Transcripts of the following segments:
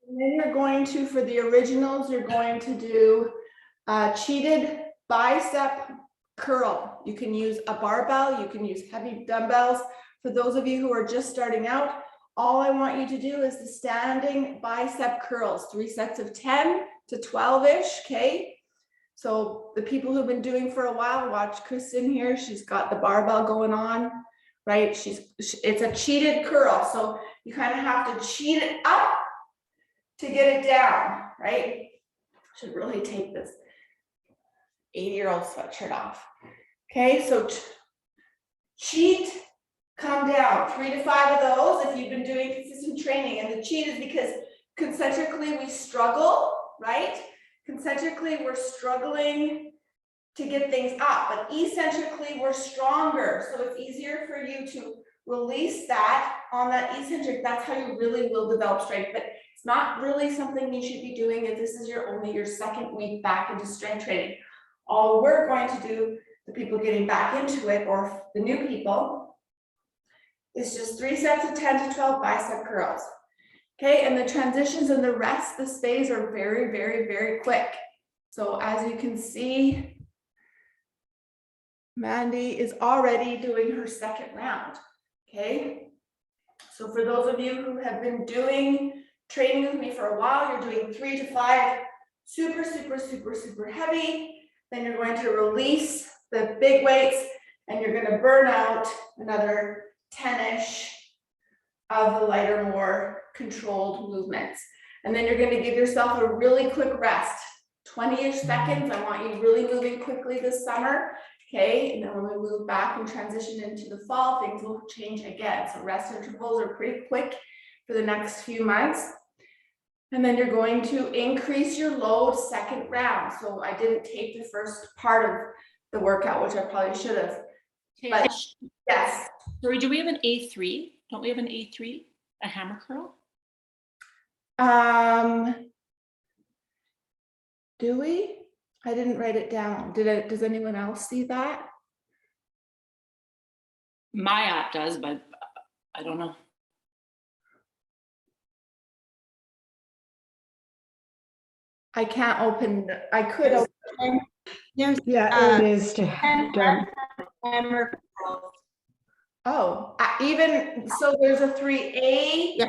And then you're going to, for the originals, you're going to do a cheated bicep curl. You can use a barbell, you can use heavy dumbbells. For those of you who are just starting out, all I want you to do is the standing bicep curls, 3 sets of 10 to 12-ish, okay? So the people who've been doing for a while, watch Kristen here, she's got the barbell going on, right? It's a cheated curl, so you kind of have to cheat it up to get it down, right? Should really take this 80-year-old sweatshirt off. Okay, so cheat, come down, 3 to 5 of those if you've been doing consistent training. And the cheat is because concentrically we struggle, right? Concentrically we're struggling to get things up, but eccentrically we're stronger. So it's easier for you to release that on that eccentric. That's how you really will develop strength. But it's not really something you should be doing if this is only your second week back into strength training. All we're going to do, the people getting back into it or the new people, is just 3 sets of 10 to 12 bicep curls. Okay, and the transitions and the rest, the stays are very, very, very quick. So as you can see, Mandy is already doing her second round. Okay, so for those of you who have been doing training with me for a while, you're doing 3 to 5 super, super, super, super heavy. Then you're going to release the big weights and you're going to burn out another 10-ish of the lighter, more controlled movements. And then you're going to give yourself a really quick rest, 20-ish seconds. I want you really moving quickly this summer. Okay, and then when we move back and transition into the fall, things will change again. So rest intervals are pretty quick for the next few months. And then you're going to increase your load second round. So I didn't tape the first part of the workout, which I probably should have. Okay, but yes. Sorry, do we have an A3? Don't we have an A3? A hammer curl? Do we? I didn't write it down. Does anyone else see that? My app does, but I don't know. I can't open, I could open. Yeah, it is to done. Hammer. Oh, even, so there's a 3A. Yeah.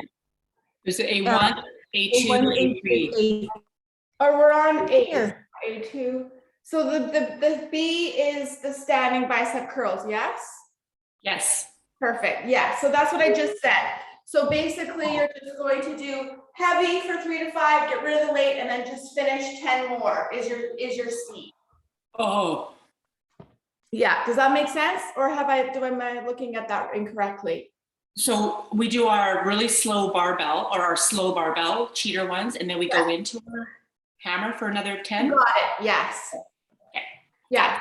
There's an A1, A2, A3. Or we're on A2. So the B is the standing bicep curls, yes? Yes. Perfect, yeah, so that's what I just said. So basically you're just going to do heavy for 3 to 5, get rid of the weight, and then just finish 10 more is your C. Oh. Yeah, does that make sense? Or am I looking at that incorrectly? So we do our really slow barbell or our slow barbell cheater ones, and then we go into our hammer for another 10. Got it, yes. Okay. Yeah,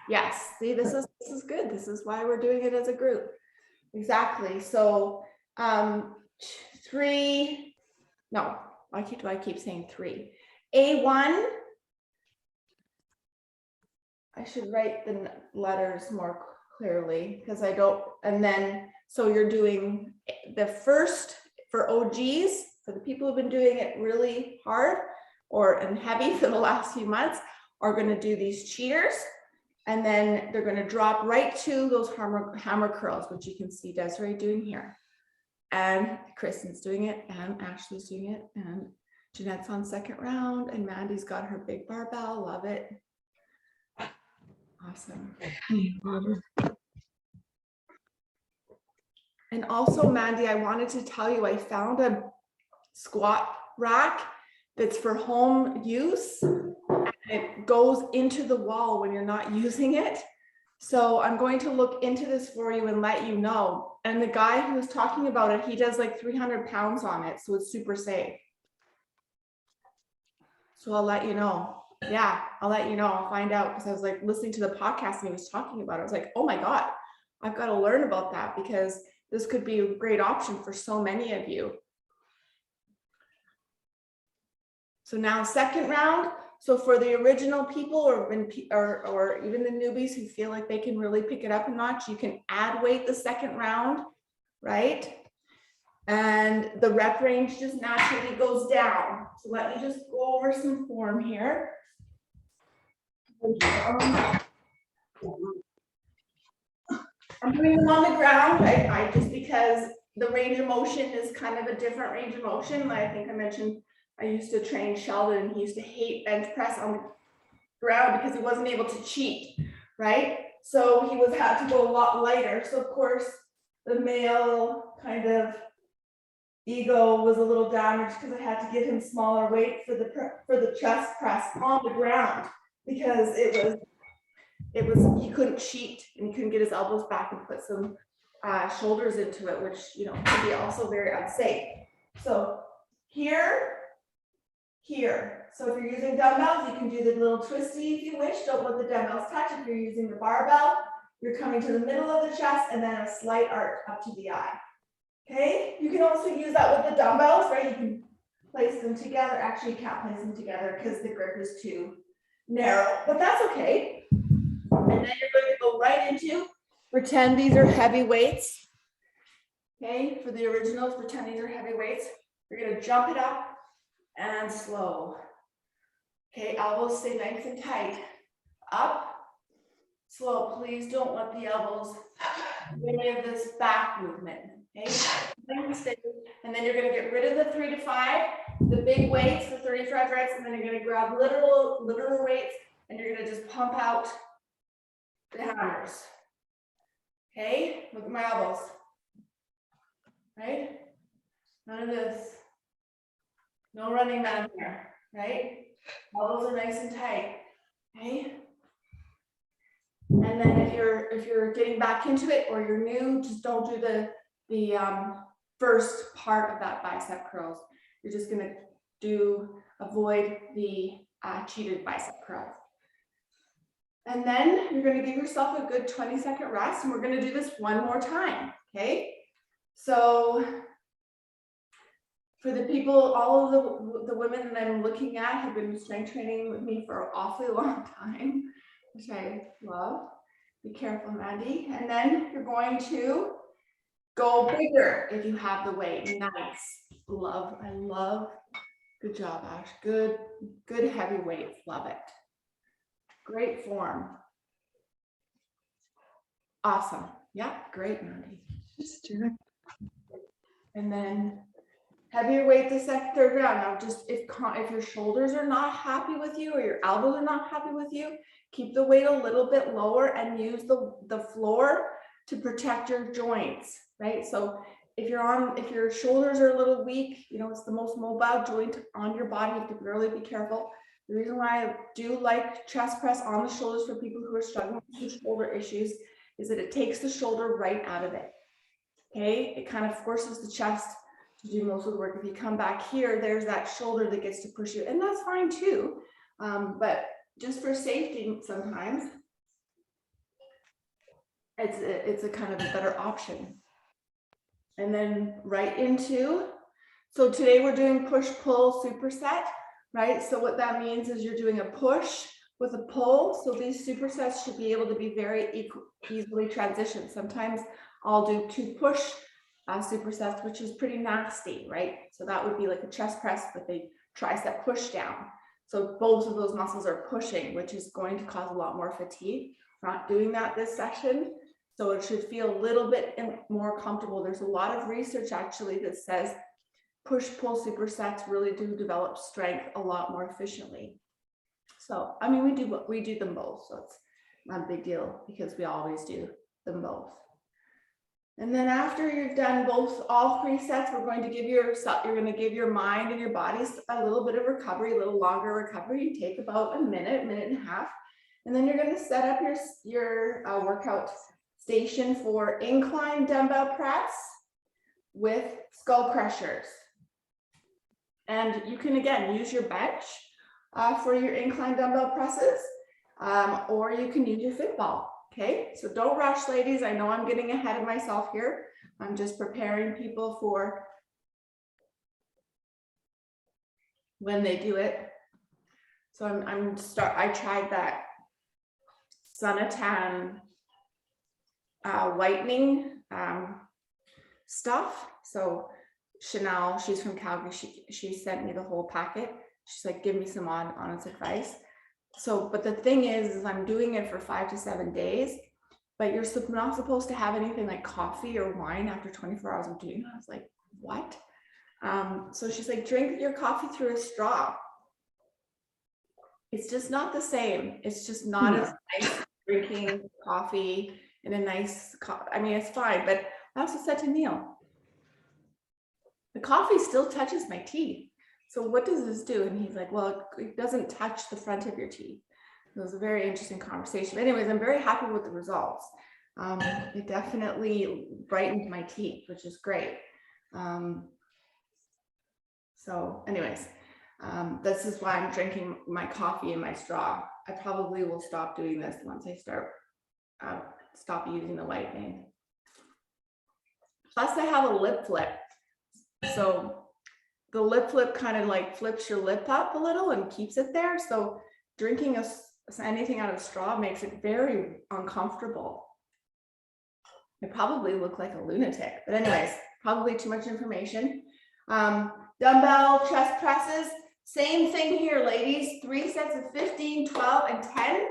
yes, see, this is good. This is why we're doing it as a group. Exactly, so 3, no, why do I keep saying 3? A1, I should write the letters more clearly because I don't, and then, so you're doing the first for OGs, for the people who've been doing it really hard and heavy for the last few months, are going to do these cheaters, and then they're going to drop right to those hammer curls, which you can see Desiree doing here, and Kristen's doing it, and Ashley's doing it, and Jeanette's on second round, and Mandy's got her big barbell. Love it. Awesome. And also, Mandy, I wanted to tell you, I found a squat rack that's for home use, and it goes into the wall when you're not using it. So I'm going to look into this for you and let you know. And the guy who was talking about it, he does like 300 pounds on it, so it's super safe. So I'll let you know. Yeah, I'll let you know. I'll find out, because I was like listening to the podcast and he was talking about it. I was like, oh my God, I've got to learn about that, because this could be a great option for so many of you. So now second round. So for the original people or even the newbies who feel like they can really pick it up a notch, you can add weight the second round, right? And the rep range just naturally goes down. So let me just go over some form here. I'm doing them on the ground. I just because the range of motion is kind of a different range of motion. I think I mentioned I used to train Sheldon, and he used to hate bench press on the ground because he wasn't able to cheat, right? So he was had to go a lot lighter. So of course the male kind of ego was a little damaged because I had to give him smaller weight for the chest press on the ground because he couldn't cheat and he couldn't get his elbows back and put some shoulders into it, which can be also very unsafe. So here. So if you're using dumbbells, you can do the little twisty if you wish. Don't let the dumbbells touch. If you're using the barbell, you're coming to the middle of the chest and then a slight arch up to the eye. Okay, you can also use that with the dumbbells, right? You can place them together. Actually, you can't place them together because the grip is too narrow, but that's okay. And then you're going to go right into, pretend these are heavy weights. Okay, for the originals, pretend these are heavy weights. You're going to jump it up and slow. Okay, elbows stay nice and tight. Up, slow. Please don't let the elbows do any of this back movement. Okay, and then you're going to get rid of the 3 to 5, the big weights, the 35 reps, and then you're going to grab literal weights, and you're going to just pump out the hammers. Okay, look at my elbows. Right? None of this. No running down here, right? Elbows are nice and tight. Okay. And then if you're getting back into it or you're new, just don't do the first part of that bicep curls. You're just gonna avoid the cheated bicep curls. And then you're gonna give yourself a good 20-second rest, and we're gonna do this one more time. Okay. So for the people, all of the women that I'm looking at have been strength training with me for an awfully long time, which I love. Be careful, Mandy. And then you're going to go bigger if you have the weight. Nice. I love. Good job, Ash. Good heavy weights. Love it. Great form. Awesome. Yeah, great, Mandy. And then heavier weight the third round. Now, just if your shoulders are not happy with you or your elbows are not happy with you, keep the weight a little bit lower and use the floor to protect your joints, right? So if your shoulders are a little weak, it's the most mobile joint on your body. You have to really be careful. The reason why I do like chest press on the shoulders for people who are struggling with shoulder issues is that it takes the shoulder right out of it. Okay, it kind of forces the chest to do most of the work. If you come back here, there's that shoulder that gets to push you, and that's fine too. But just for safety, sometimes it's a kind of a better option. And then right into, so today we're doing push-pull superset, right? So what that means is you're doing a push with a pull. So these supersets should be able to be very easily transitioned. Sometimes I'll do 2 push supersets, which is pretty nasty, right? So that would be like a chest press with a tricep push down. So both of those muscles are pushing, which is going to cause a lot more fatigue. We're not doing that this session. So it should feel a little bit more comfortable. There's a lot of research actually that says push-pull supersets really do develop strength a lot more efficiently. So, I mean, we do them both. So it's not a big deal because we always do them both. And then after you've done all 3 sets, we're going to give you're going to give your mind and your body a little bit of recovery, a little longer recovery. Take about a minute and a half. And then you're going to set up your workout station for incline dumbbell press with skull crushers. And you can, again, use your bench for your incline dumbbell presses, or you can use your fit ball. Okay, so don't rush, ladies. I know I'm getting ahead of myself here. I'm just preparing people for when they do it. So I tried that Suntan whitening stuff. So Chanel, she's from Calgary. She sent me the whole packet. She's like, give me some honest advice. So, but the thing is I'm doing it for 5 to 7 days, but you're not supposed to have anything like coffee or wine after 24 hours of doing it. I was like, what? So she's like, drink your coffee through a straw. It's just not the same. It's just not as nice drinking coffee in a nice, I mean, it's fine, but I also said to Neil, the coffee still touches my teeth. So what does this do? And he's like, well, it doesn't touch the front of your teeth. It was a very interesting conversation. Anyways, I'm very happy with the results. It definitely brightened my teeth, which is great. So anyways, this is why I'm drinking my coffee in my straw. I probably will stop doing this once I stop using the lightning. Plus I have a lip flip. So the lip flip kind of like flips your lip up a little and keeps it there. So drinking anything out of straw makes it very uncomfortable. I probably look like a lunatic, but anyways, probably too much information. Dumbbell chest presses, same thing here, ladies. 3 sets of 15, 12, and 10.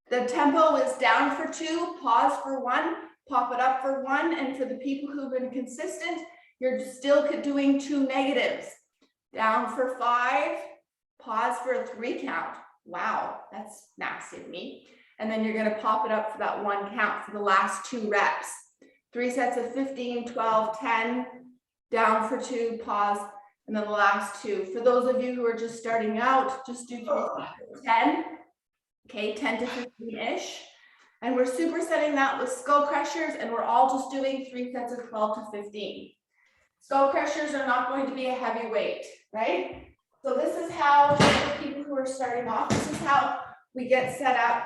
The tempo is down for 2, pause for 1, pop it up for 1. And for the people who've been consistent, you're still doing 2 negatives. Down for 5, pause for a 3 count. Wow, that's nasty of me. And then you're going to pop it up for that 1 count for the last 2 reps. 3 sets of 15, 12, 10, down for 2, pause, and then the last 2. For those of you who are just starting out, just do 10. Okay, 10 to 15-ish. And we're supersetting that with skull crushers, and we're all just doing 3 sets of 12 to 15. Skull crushers are not going to be a heavy weight, right? So this is how, for people who are starting off, this is how we get set up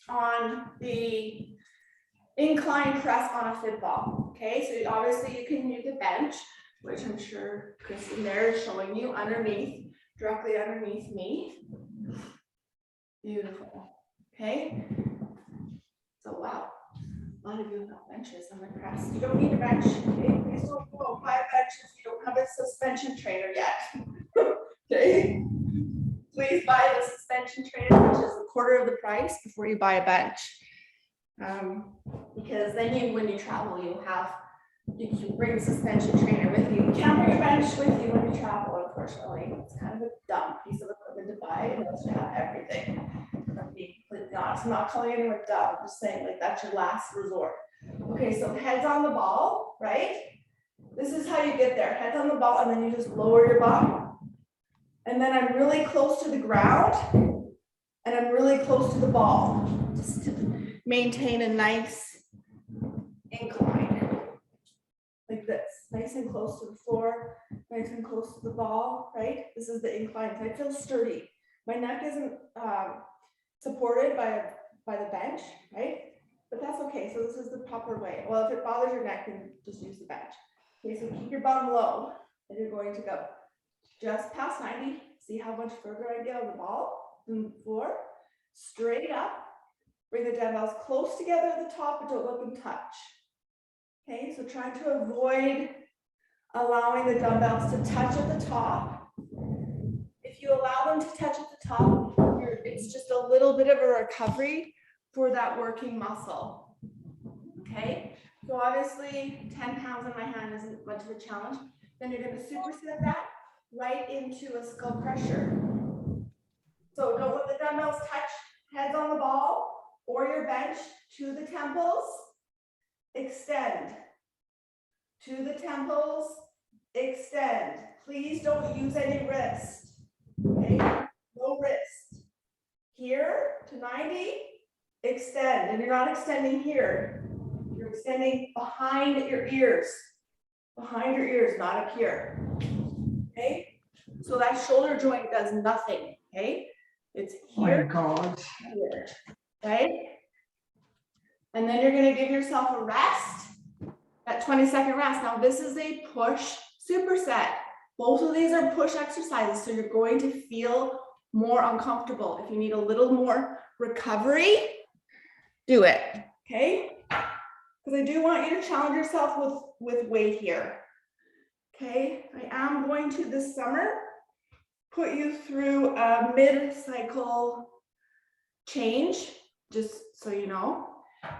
on the incline press on a fit ball. Okay, so obviously you can use the bench, which I'm sure Kristen there is showing you underneath, directly underneath me. Beautiful. Okay. So wow, a lot of you have got benches on the press. You don't need a bench. Okay, please don't go buy a bench if you don't have a suspension trainer yet. Okay. Please buy the suspension trainer, which is a quarter of the price, before you buy a bench. Because then when you travel, you can bring a suspension trainer with you. You can't bring a bench with you when you travel, unfortunately. It's kind of a dumb piece of equipment to buy, unless you have everything. I'm being completely honest. I'm not calling anyone dumb. I'm just saying, like, that's your last resort. Okay, so heads on the ball, right? This is how you get there. Heads on the ball, and then you just lower your bum. And then I'm really close to the ground, and I'm really close to the ball, just to maintain a nice incline, like this, nice and close to the floor, nice and close to the ball, right? This is the incline. I feel sturdy. My neck isn't supported by the bench, right? But that's okay. So this is the proper way. Well, if it bothers your neck, then just use the bench. Okay, so keep your bum low, and you're going to go just past 90. See how much further I get on the ball than the floor. Straight up. Bring the dumbbells close together at the top, but don't let them touch. Okay, so try to avoid allowing the dumbbells to touch at the top. If you allow them to touch at the top, it's just a little bit of a recovery for that working muscle. Okay, so obviously 10 pounds in my hand isn't much of a challenge. Then you're going to superset that right into a skull crusher. So don't let the dumbbells touch heads on the ball or your bench to the temples. Extend to the temples, extend. Please don't use any wrist. Okay, no wrist. Here to 90, extend. And you're not extending here. You're extending behind your ears. Behind your ears, not up here. Okay, so that shoulder joint does nothing. Okay, it's here. Oh my God. Here, right? And then you're going to give yourself a rest, that 20-second rest. Now this is a push superset. Both of these are push exercises, so you're going to feel more uncomfortable. If you need a little more recovery, do it, okay? Because I do want you to challenge yourself with weight here. Okay, I am going to this summer put you through a mid-cycle change, just so you know.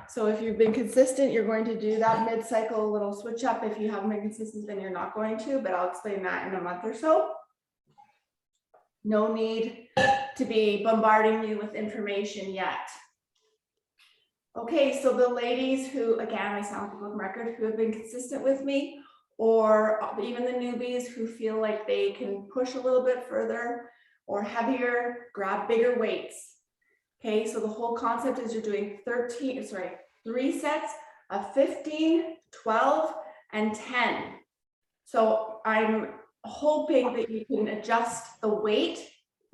So if you've been consistent, you're going to do that mid-cycle little switch up. If you haven't been consistent, then you're not going to, but I'll explain that in a month or so. No need to be bombarding you with information yet. Okay, so the ladies who, again, I sound like a broken record, who have been consistent with me, or even the newbies who feel like they can push a little bit further or heavier, grab bigger weights. Okay, so the whole concept is you're doing 3 sets of 15, 12, and 10. So I'm hoping that you can adjust the weight,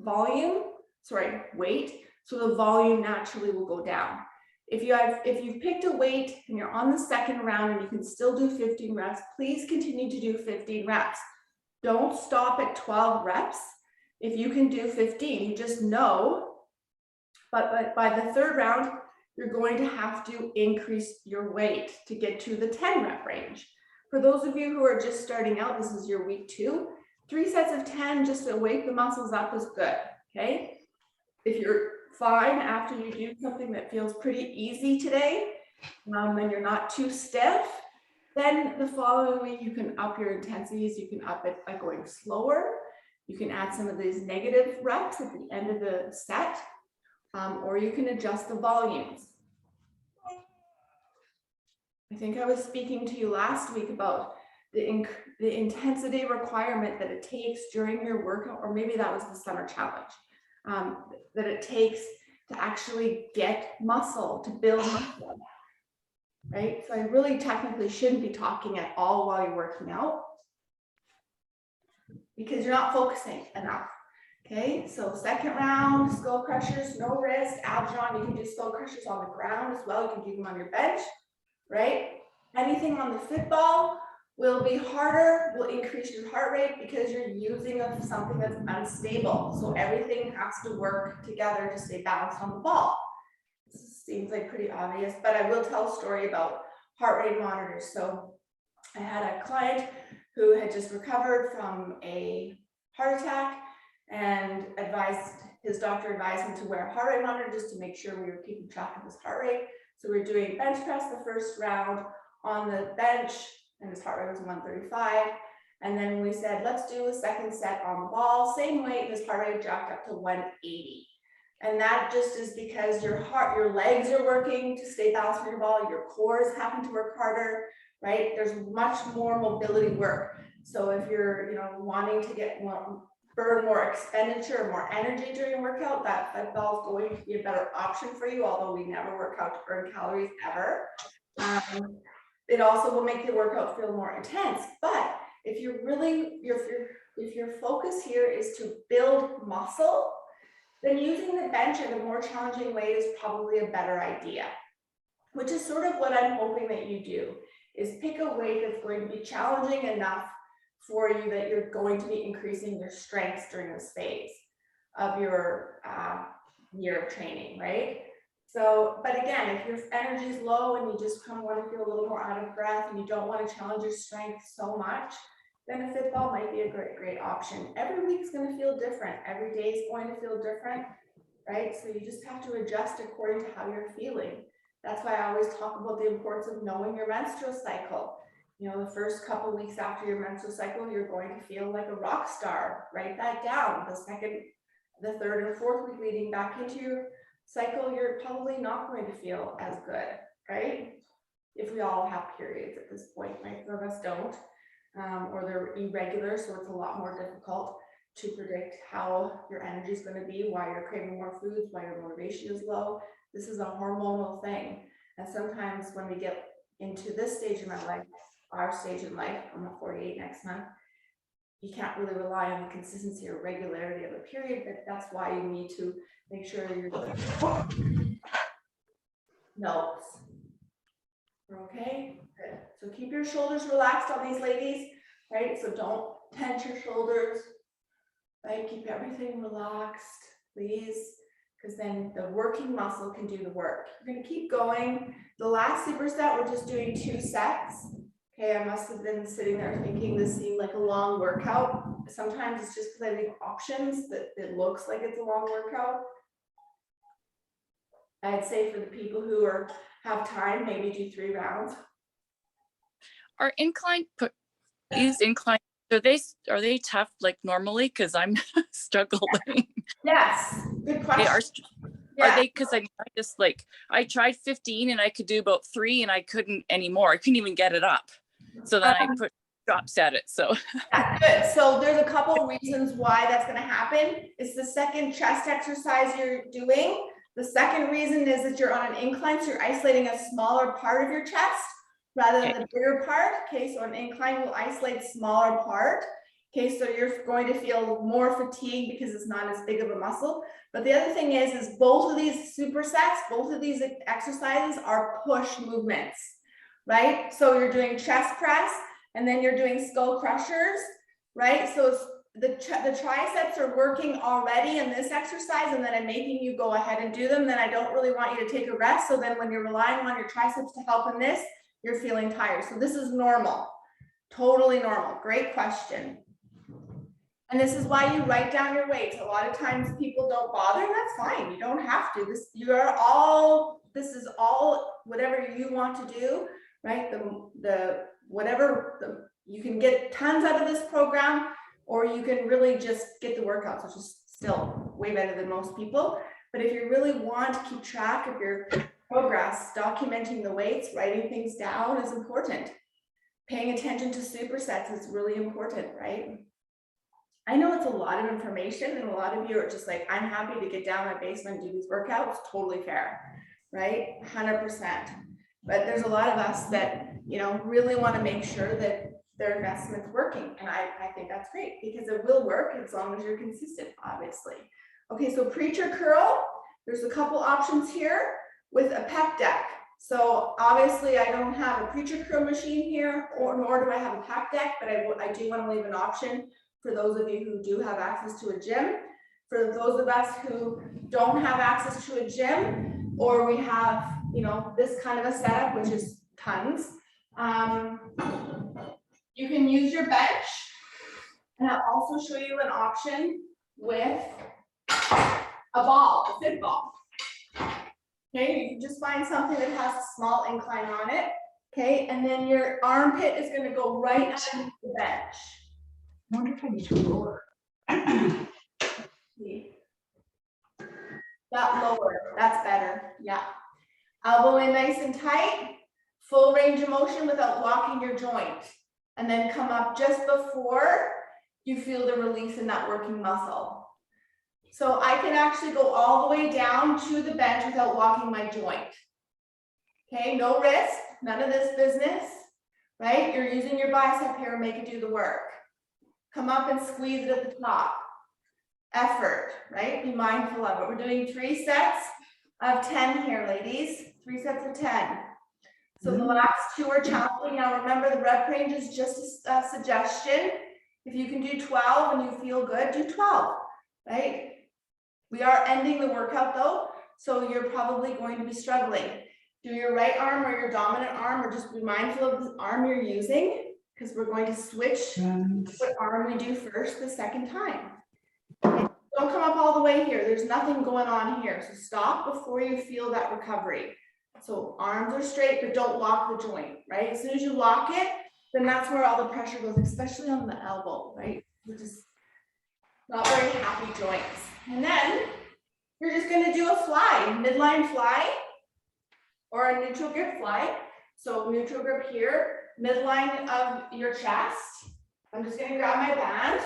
so the volume naturally will go down. If you've picked a weight and you're on the second round and you can still do 15 reps, please continue to do 15 reps. Don't stop at 12 reps. If you can do 15, you just know. But by the third round, you're going to have to increase your weight to get to the 10 rep range. For those of you who are just starting out, this is your week 2. 3 sets of 10 just to wake the muscles up is good, okay? If you're fine after you do something that feels pretty easy today, and you're not too stiff, then the following week you can up your intensities. You can up it by going slower. You can add some of these negative reps at the end of the set. Or you can adjust the volumes. I think I was speaking to you last week about the intensity requirement that it takes during your workout, or maybe that was the summer challenge, that it takes to actually get muscle, to build muscle, right? So I really technically shouldn't be talking at all while you're working out because you're not focusing enough. Okay, so second round, skull crushers, no wrist, abs on. You can do skull crushers on the ground as well. You can do them on your bench, right? Anything on the football will be harder, will increase your heart rate because you're using something that's unstable. So everything has to work together to stay balanced on the ball. This seems like pretty obvious, but I will tell a story about heart rate monitors. So I had a client who had just recovered from a heart attack, and his doctor advised him to wear a heart rate monitor just to make sure we were keeping track of his heart rate. So we were doing bench press the first round on the bench, and his heart rate was 135. And then we said, let's do a second set on the ball, same weight, his heart rate jacked up to 180. And that just is because your legs are working to stay balanced on your ball, your core is having to work harder, right? There's much more mobility work. So if you're, wanting to get burn more expenditure, more energy during a workout, that ball is going to be a better option for you, although we never work out to burn calories ever. It also will make the workout feel more intense. But if your focus here is to build muscle, then using the bench in a more challenging way is probably a better idea, which is sort of what I'm hoping that you do, is pick a weight that's going to be challenging enough for you that you're going to be increasing your strengths during this phase of your year of training, right? So, but again, if your energy is low and you just kind of want to feel a little more out of breath and you don't want to challenge your strength so much, then a fit ball might be a great option. Every week is going to feel different. Every day is going to feel different, right? So you just have to adjust according to how you're feeling. That's why I always talk about the importance of knowing your menstrual cycle. The first couple of weeks after your menstrual cycle, you're going to feel like a rock star. Write that down. The third and fourth week leading back into your cycle, you're probably not going to feel as good, right? If we all have periods at this point, right? Some of us don't, or they're irregular, so it's a lot more difficult to predict how your energy is going to be, why you're craving more foods, why your motivation is low. This is a hormonal thing. And sometimes when we get into this stage in my life, our stage in life, I'm 48 next month, you can't really rely on the consistency or regularity of a period, but that's why you need to make sure you're notes. Okay, good. So keep your shoulders relaxed on these ladies, right? So don't tense your shoulders, right? Keep everything relaxed, please, because then the working muscle can do the work. You're going to keep going. The last superset, we're just doing 2 sets. Okay, I must have been sitting there thinking this seemed like a long workout. Sometimes it's just because I leave options that it looks like it's a long workout. I'd say for the people who have time, maybe do 3 rounds. Are these incline, are they tough like normally? Because I'm struggling. Yes, good question. Are they, because I just like, I tried 15 and I could do about 3 and I couldn't anymore. I couldn't even get it up. So then I put drops at it. So Yeah, good. So there's a couple reasons why that's going to happen. It's the second chest exercise you're doing. The second reason is that you're on an incline, so you're isolating a smaller part of your chest rather than the bigger part. Okay, so an incline will isolate smaller part. Okay, so you're going to feel more fatigue because it's not as big of a muscle. But the other thing is both of these supersets, both of these exercises are push movements, right? So you're doing chest press and then you're doing skull crushers, right? So it's the triceps are working already in this exercise, and then I'm making you go ahead and do them. Then I don't really want you to take a rest. So then when you're relying on your triceps to help in this, you're feeling tired. So this is normal, totally normal. Great question. And this is why you write down your weights. A lot of times people don't bother, and that's fine. You don't have to. This is all whatever you want to do, right? You can get tons out of this program, or you can really just get the workouts, which is still way better than most people. But if you really want to keep track of your progress, documenting the weights, writing things down is important. Paying attention to supersets is really important, right? I know it's a lot of information, and a lot of you are just like, I'm happy to get down my basement and do these workouts. Totally fair, right? 100%. But there's a lot of us that, really want to make sure that their investment's working. And I think that's great, because it will work as long as you're consistent, obviously. Okay, so preacher curl, there's a couple options here with a pec deck. So obviously I don't have a preacher curl machine here, nor do I have a pec deck, but I do want to leave an option for those of you who do have access to a gym. For those of us who don't have access to a gym, or we have, this kind of a setup, which is tons, you can use your bench. And I'll also show you an option with a ball, a fit ball. Okay, you can just find something that has a small incline on it. Okay, and then your armpit is going to go right underneath the bench. I wonder if I need to lower. That lower, that's better. Yeah. Elbow in nice and tight, full range of motion without locking your joint. And then come up just before you feel the release in that working muscle. So I can actually go all the way down to the bench without locking my joint. Okay, no risk, none of this business, right? You're using your bicep here and make it do the work. Come up and squeeze it at the top. Effort, right? Be mindful of it. We're doing 3 sets of 10 here, ladies. 3 sets of 10. So the last 2 are challenging. Now remember, the rep range is just a suggestion. If you can do 12 and you feel good, do 12, right? We are ending the workout though, so you're probably going to be struggling. Do your right arm or your dominant arm, or just be mindful of the arm you're using, because we're going to switch what arm we do first the second time. Okay. Don't come up all the way here. There's nothing going on here. So stop before you feel that recovery. So arms are straight, but don't lock the joint, right? As soon as you lock it, then that's where all the pressure goes, especially on the elbow, right? Which is not very happy joints. And then you're just going to do a fly, midline fly, or a neutral grip fly. So neutral grip here, midline of your chest. I'm just going to grab my band.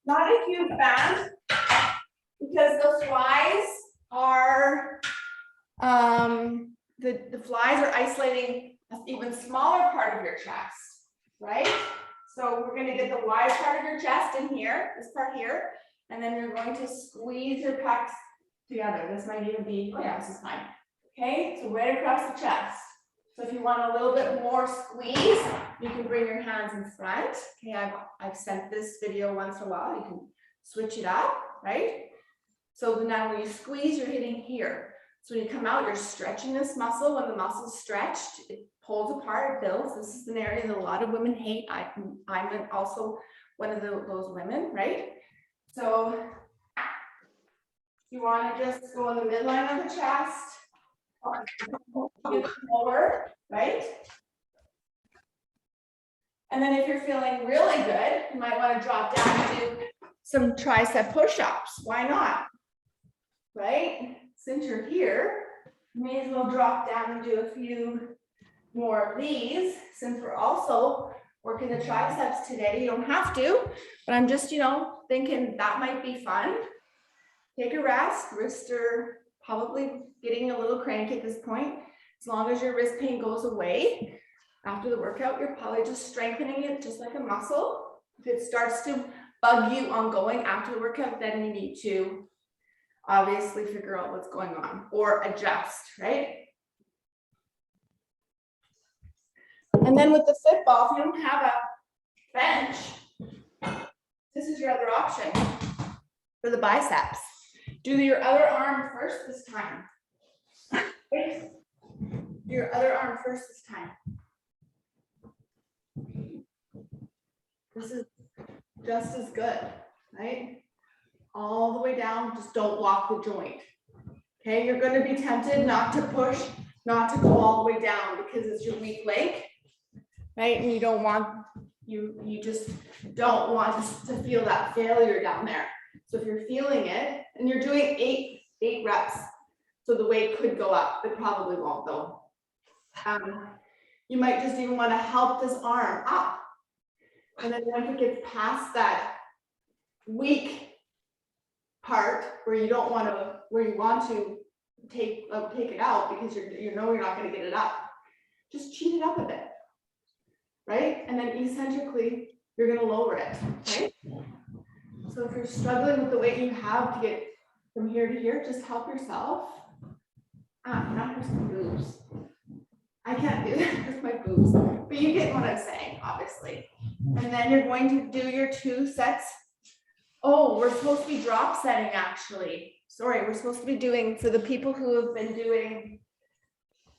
Not a huge band, because the flies are, the flies are isolating an even smaller part of your chest, right? So we're going to get the wide part of your chest in here, this part here, and then you're going to squeeze your pecs together. This might even be, oh yeah, this is fine. Okay, so right across the chest. So if you want a little bit more squeeze, you can bring your hands in front. Okay, I've sent this video once in a while. You can switch it up, right? So now when you squeeze, you're hitting here. So when you come out, you're stretching this muscle. When the muscle's stretched, it pulls apart, it builds. This is an area that a lot of women hate. I'm also one of those women, right? So you want to just go in the midline of the chest, lower, right? And then if you're feeling really good, you might want to drop down and do some tricep push-ups. Why not? Right? Since you're here, you may as well drop down and do a few more of these, since we're also working the triceps today. You don't have to, but I'm just, thinking that might be fun. Take a rest. Wrists are probably getting a little cranky at this point. As long as your wrist pain goes away after the workout, you're probably just strengthening it just like a muscle. If it starts to bug you ongoing after the workout, then you need to obviously figure out what's going on or adjust, right? And then with the fit ball, if you don't have a bench, this is your other option for the biceps. Do your other arm first this time. Okay. Do your other arm first this time. This is just as good, right? All the way down, just don't lock the joint. Okay, you're going to be tempted not to push, not to go all the way down because it's your weak leg, right? And you don't want, you just don't want to feel that failure down there. So if you're feeling it, and you're doing eight reps, so the weight could go up. It probably won't though. You might just even want to help this arm up. And then once it gets past that weak part where you don't want to, where you want to take it out because you're not going to get it up, just cheat it up a bit, right? And then eccentrically, you're going to lower it, right? So if you're struggling with the weight you have to get from here to here, just help yourself. Not for some boobs. I can't do that with my boobs, but you get what I'm saying, obviously. And then you're going to do your 2 sets. Oh, we're supposed to be drop setting actually. Sorry, we're supposed to be doing, for the people who have been doing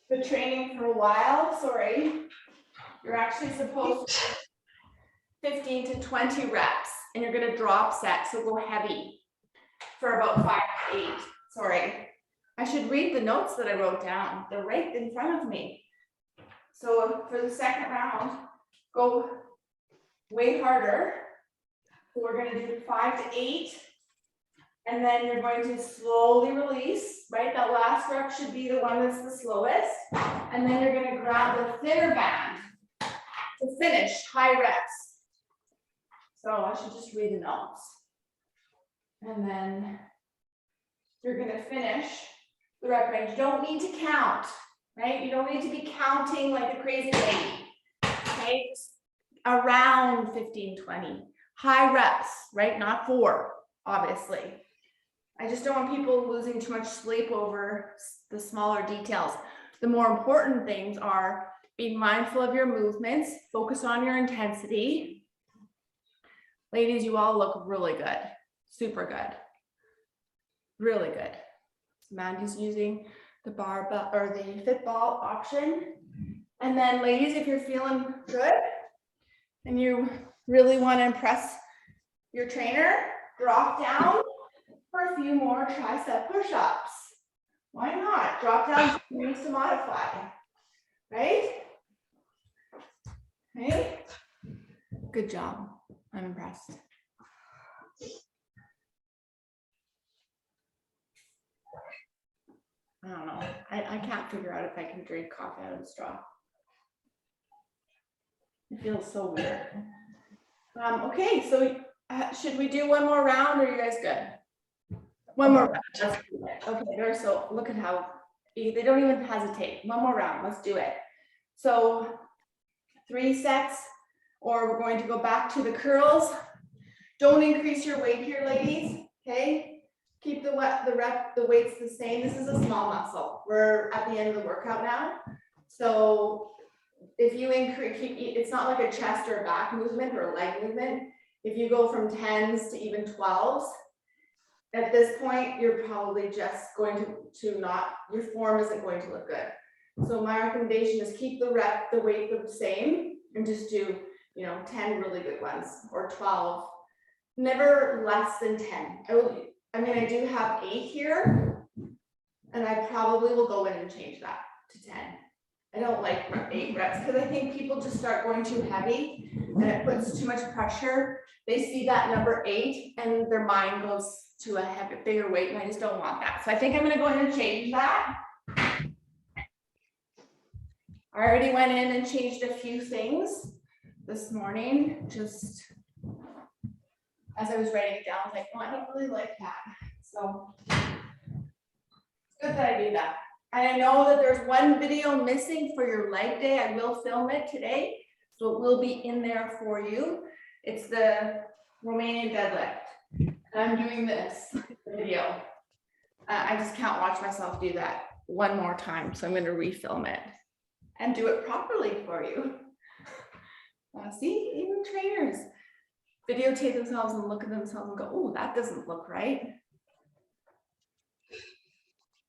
the training for a while, sorry, you're actually supposed to 15 to 20 reps and you're going to drop set. So go heavy for about 5 to 8. Sorry. I should read the notes that I wrote down. They're right in front of me. So for the second round, go way harder. So we're going to do 5 to 8. And then you're going to slowly release, right? That last rep should be the one that's the slowest. And then you're going to grab the thinner band to finish high reps. So I should just read the notes. And then you're going to finish the rep range. You don't need to count, right? You don't need to be counting like a crazy lady, okay? Just around 15, 20. High reps, right? Not 4, obviously. I just don't want people losing too much sleep over the smaller details. The more important things are being mindful of your movements, focus on your intensity. Ladies, you all look really good, super good, really good. So Mandy's using the barbell or the fit ball option. And then ladies, if you're feeling good and you really want to impress your trainer, drop down for a few more tricep push-ups. Why not? Drop down to modify, right? Okay. Good job. I'm impressed. I don't know. I can't figure out if I can drink coffee out of a straw. It feels so weird. Okay, so should we do one more round or are you guys good? One more round. Let's do it. Okay, there. So look at how they don't even hesitate. One more round. Let's do it. So 3 sets, or we're going to go back to the curls. Don't increase your weight here, ladies. Okay. Keep the weights the same. This is a small muscle. We're at the end of the workout now. So if you increase, it's not like a chest or a back movement or a leg movement. If you go from 10s to even 12s, at this point, you're probably just going to not, your form isn't going to look good. So my recommendation is keep the weight the same and just do, 10 really good ones or 12, never less than 10. I do have 8 here and I probably will go in and change that to 10. I don't like 8 reps because I think people just start going too heavy and it puts too much pressure. They see that number 8 and their mind goes to a bigger weight, and I just don't want that. So I think I'm going to go in and change that. I already went in and changed a few things this morning, just as I was writing it down. I was like, oh, I don't really like that. So it's good that I do that. And I know that there's one video missing for your leg day. I will film it today, so it will be in there for you. It's the Romanian deadlift. And I'm doing this video. I just can't watch myself do that one more time, so I'm going to refilm it and do it properly for you. See, even trainers videotape themselves and look at themselves and go, oh, that doesn't look right.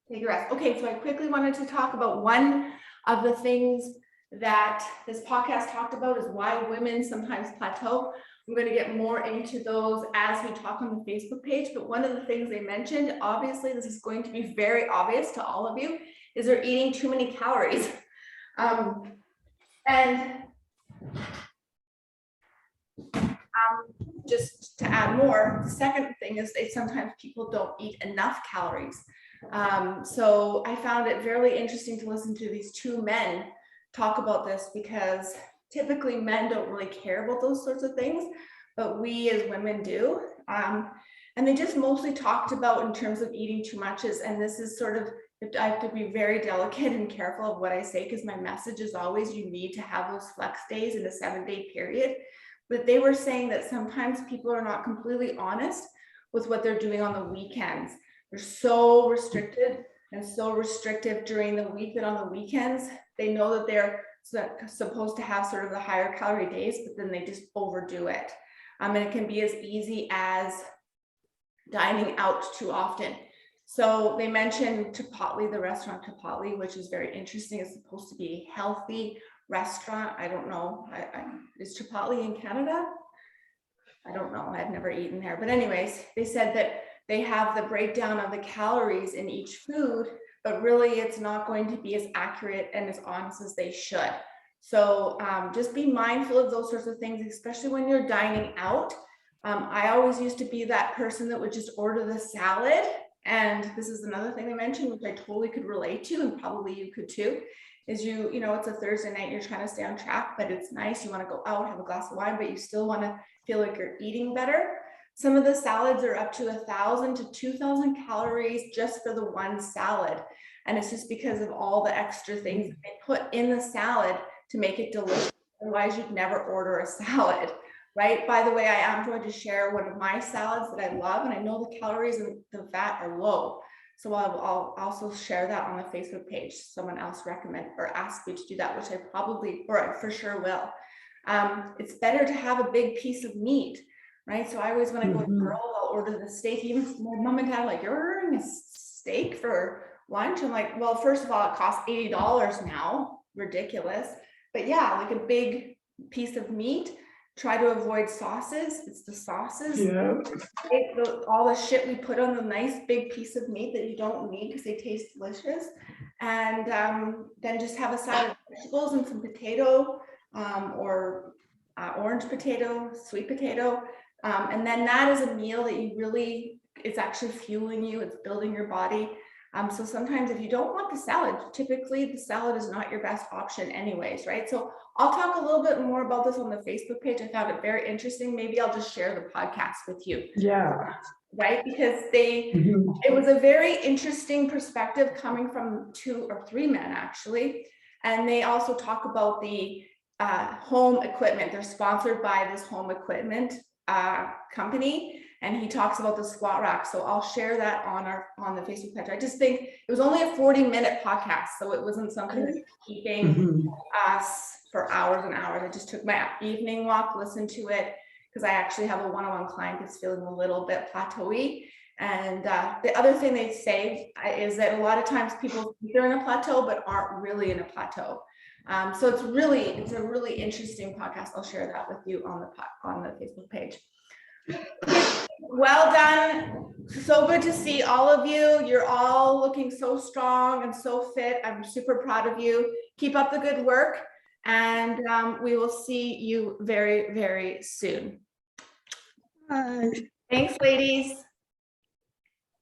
Take a rest. Okay, so I quickly wanted to talk about one of the things that this podcast talked about is why women sometimes plateau. I'm going to get more into those as we talk on the Facebook page, but one of the things they mentioned, obviously this is going to be very obvious to all of you, is they're eating too many calories. Just to add more, the second thing is sometimes people don't eat enough calories. So I found it very interesting to listen to these 2 men talk about this, because typically men don't really care about those sorts of things, but we as women do. And they just mostly talked about in terms of eating too much and this is sort of, I have to be very delicate and careful of what I say, because my message is always you need to have those flex days in a 7-day period. But they were saying that sometimes people are not completely honest with what they're doing on the weekends. They're so restricted and so restrictive during the week that on the weekends, they know that they're supposed to have sort of the higher calorie days, but then they just overdo it. And it can be as easy as dining out too often. So they mentioned Chipotle, the restaurant Chipotle, which is very interesting. It's supposed to be a healthy restaurant. I don't know. Is Chipotle in Canada? I don't know. I've never eaten there. But anyways, they said that they have the breakdown of the calories in each food, but really it's not going to be as accurate and as honest as they should. So just be mindful of those sorts of things, especially when you're dining out. I always used to be that person that would just order the salad. And this is another thing they mentioned, which I totally could relate to, and probably you could too, is it's a Thursday night, you're trying to stay on track, but it's nice. You want to go out, have a glass of wine, but you still want to feel like you're eating better. Some of the salads are up to 1,000 to 2,000 calories just for the one salad. And it's just because of all the extra things that they put in the salad to make it delicious. Otherwise, you'd never order a salad, right? By the way, I am going to share one of my salads that I love, and I know the calories and the fat are low. So I'll also share that on the Facebook page. Someone else recommended or asked me to do that, which I for sure will. It's better to have a big piece of meat, right? So I always, when I go to girl, I'll order the steak. Even my mom and dad are like, you're ordering a steak for lunch? I'm like, well, first of all, it costs $80 now. Ridiculous. But yeah, like a big piece of meat. Try to avoid sauces. It's the sauces. Yeah. All the shit we put on the nice big piece of meat that you don't need because they taste delicious. And then just have a side of vegetables and some potato or orange potato, sweet potato. And then that is a meal that you really, it's actually fueling you. It's building your body. So sometimes if you don't want the salad, typically the salad is not your best option anyways, right? So I'll talk a little bit more about this on the Facebook page. I found it very interesting. Maybe I'll just share the podcast with you. Yeah. Right? Because it was a very interesting perspective coming from 2 or 3 men actually. And they also talk about the home equipment. They're sponsored by this home equipment company. And he talks about the squat rack. So I'll share that on the Facebook page. I just think it was only a 40-minute podcast. So it wasn't something that's keeping us for hours and hours. I just took my evening walk, listened to it, because I actually have a one-on-one client that's feeling a little bit plateauy. And the other thing they say is that a lot of times people think they're in a plateau, but aren't really in a plateau. So it's a really interesting podcast. I'll share that with you on the Facebook page. Well done. So good to see all of you. You're all looking so strong and so fit. I'm super proud of you. Keep up the good work, and we will see you very, very soon. Bye. Thanks, ladies.